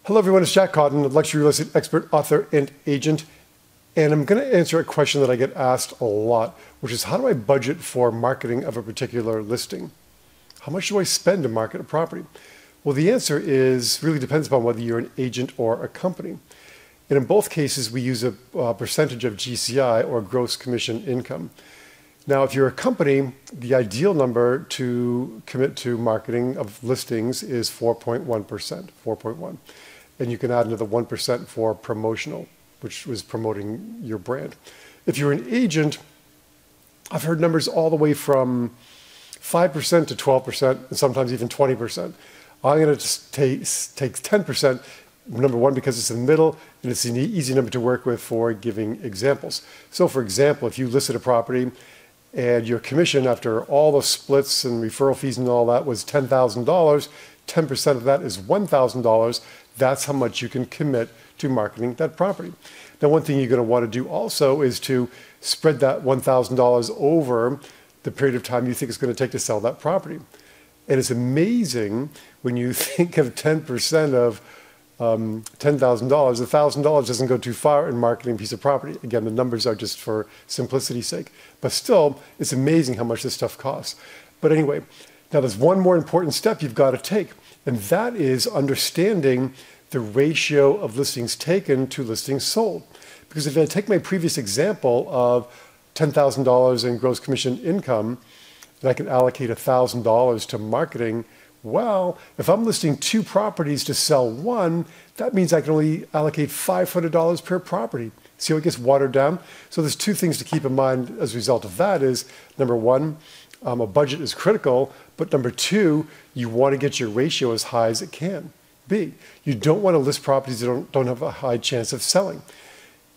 Hello everyone, it's Jack Cotton, a luxury real estate expert, author, and agent. And I'm going to answer a question that I get asked a lot, which is how do I budget for marketing of a particular listing? How much do I spend to market a property? Well, the answer is really depends upon whether you're an agent or a company. And in both cases, we use a percentage of GCI or gross commission income. Now, if you're a company, the ideal number to commit to marketing of listings is 4.1%, 4.1. And you can add another 1% for promotional, which was promoting your brand. If you're an agent, I've heard numbers all the way from 5% to 12%, and sometimes even 20%. I'm going to take 10%, number one, because it's in the middle, and it's an easy number to work with for giving examples. So for example, if you listed a property and your commission after all the splits and referral fees and all that was $10,000, 10% of that is $1,000. That's how much you can commit to marketing that property. Now, one thing you're going to want to do also is to spread that $1,000 over the period of time you think it's going to take to sell that property. And it's amazing when you think of 10% of $10,000, $1,000 doesn't go too far in marketing a piece of property. Again, the numbers are just for simplicity's sake. But still, it's amazing how much this stuff costs. But anyway, now there's one more important step you've got to take, and that is understanding the ratio of listings taken to listings sold. Because if I take my previous example of $10,000 in gross commission income, and I can allocate $1,000 to marketing, well, if I'm listing 2 properties to sell 1, that means I can only allocate $500 per property. See how it gets watered down? So there's 2 things to keep in mind as a result of that is, number one, a budget is critical, but number 2, you want to get your ratio as high as it can be. You don't want to list properties that don't have a high chance of selling.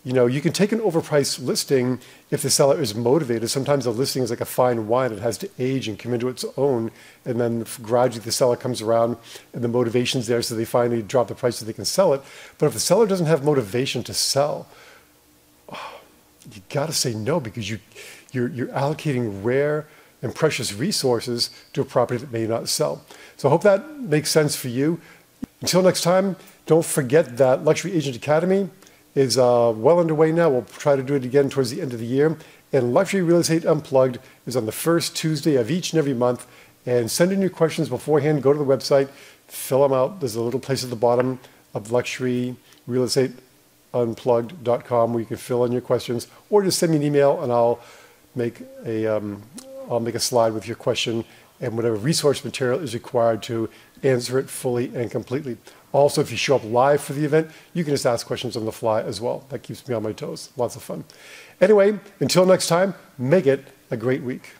You know, you can take an overpriced listing if the seller is motivated. Sometimes a listing is like a fine wine. It has to age and come into its own, and then gradually the seller comes around and the motivation's there, so they finally drop the price so they can sell it. But if the seller doesn't have motivation to sell, you got to say no, because you're allocating rare and precious resources to a property that may not sell. So I hope that makes sense for you. Until next time, don't forget that Luxury Agent Academy is well underway now. We'll try to do it again towards the end of the year. And Luxury Real Estate Unplugged is on the first Tuesday of each and every month. And send in your questions beforehand. Go to the website, fill them out. There's a little place at the bottom of luxuryrealestateunplugged.com where you can fill in your questions, or just send me an email and I'll make a slide with your question and whatever resource material is required to answer it fully and completely. Also, if you show up live for the event, you can just ask questions on the fly as well. That keeps me on my toes. Lots of fun. Anyway, until next time, make it a great week.